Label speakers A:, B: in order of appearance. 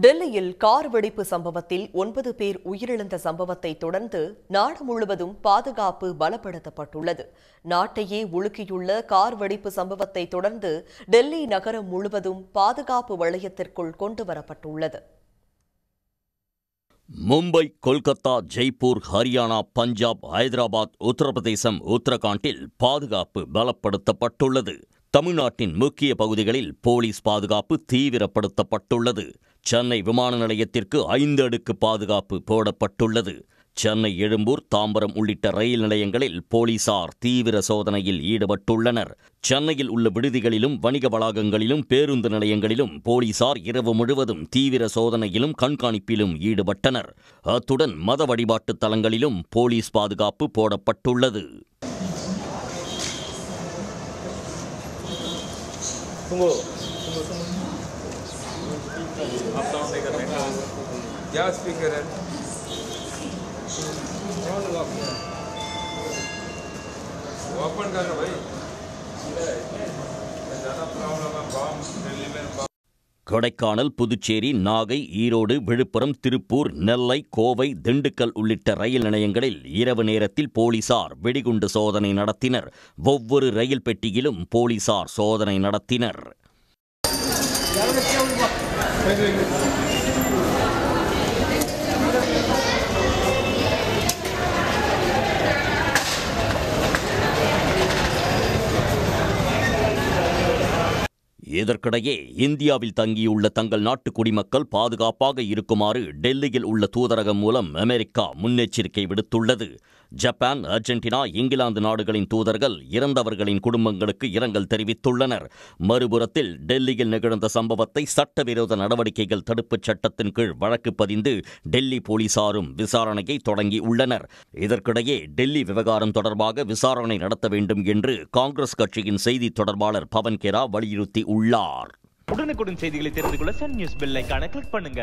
A: டெல்லியில் கார் வெடிப்பு சம்பவத்தில் 9 பேர் உயிரிழந்த சம்பவத்தை தொடர்ந்து நாடு முழுவதும் பாதுகாப்பு பலப்படுத்தப்பட்டுள்ளது. நாட்டையே உலுக்கியுள்ள கார் வெடிப்பு சம்பவத்தை தொடர்ந்து டெல்லி நகரம் முழுவதும் பாதுகாப்பு வளையத்திற்குள் கொண்டுவரப்பட்டுள்ளது.
B: மும்பை, கொல்கத்தா, ஜெய்ப்பூர், ஹரியானா, பஞ்சாப், ஹைதராபாத், உத்தரப்பிரதேசம், உத்தரகாண்டில் பாதுகாப்பு பலப்படுத்தப்பட்டுள்ளது. தமிழ்நாட்டின் முக்கிய பகுதிகளில் போலீஸ் பாதுகாப்பு தீவிரப்படுத்தப்பட்டுள்ளது. சென்னை விமான நிலையத்திற்கு 5 அடுக்கு பாதுகாப்பு போடப்பட்டுள்ளது. சென்னை, எழும்பூர், தாம்பரம் உள்ளிட்ட ரயில் நிலையங்களில் போலீசார் தீவிர சோதனையில் ஈடுபட்டுள்ளனர். சென்னையில் உள்ள விடுதிகளிலும் வணிக வளாகங்களிலும் பேருந்து நிலையங்களிலும் போலீசார் இரவு முழுவதும் தீவிர சோதனையிலும் கண்காணிப்பிலும் ஈடுபட்டனர். அத்துடன் மத வழிபாட்டு தலங்களிலும் போலீஸ் பாதுகாப்பு போடப்பட்டுள்ளது.
C: क्या स्पीकर है ओपन करना भाई ज़्यादा प्रॉब्लम है बम दिल्ली में।
B: கொடைக்கானல், புதுச்சேரி, நாகை, ஈரோடு, விழுப்புரம், திருப்பூர், நெல்லை, கோவை, திண்டுக்கல் உள்ளிட்ட ரயில் நிலையங்களில் இரவு நேரத்தில் போலீசார் வெடிகுண்டு சோதனை நடத்தினர். ஒவ்வொரு ரயில் பெட்டியிலும் போலீசார் சோதனை நடத்தினர். இதற்கிடையே இந்தியாவில் தங்கியுள்ள தங்கள் நாட்டு குடிமக்கள் பாதுகாப்பாக இருக்குமாறு டெல்லியில் உள்ள தூதரகம் மூலம் அமெரிக்கா முன்னெச்சரிக்கை விடுத்துள்ளது. ஜப்பான், அர்ஜென்டினா, இங்கிலாந்து நாடுகளின் தூதர்கள் இறந்தவர்களின் குடும்பங்களுக்கு இரங்கல் தெரிவித்துள்ளனர். மறுபுறத்தில் டெல்லியில் நிகழ்ந்த சம்பவத்தை சட்டவிரோத நடவடிக்கைகள் தடுப்புச் சட்டத்தின் கீழ் வழக்கு பதிந்து டெல்லி போலீசாரும் விசாரணையை தொடங்கியுள்ளனர். இதற்கிடையே டெல்லி விவகாரம் தொடர்பாக விசாரணை நடத்த வேண்டும் என்று காங்கிரஸ் கட்சியின் செய்தி தொடர்பாளர் பவன் கேரா வலியுறுத்தி உள்ளார்.
D: உடனுக்குடன் செய்திகளை தெரிந்து கொள்ள சன் நியூஸ் பெல் ஐகானை கிளிக் பண்ணுங்க.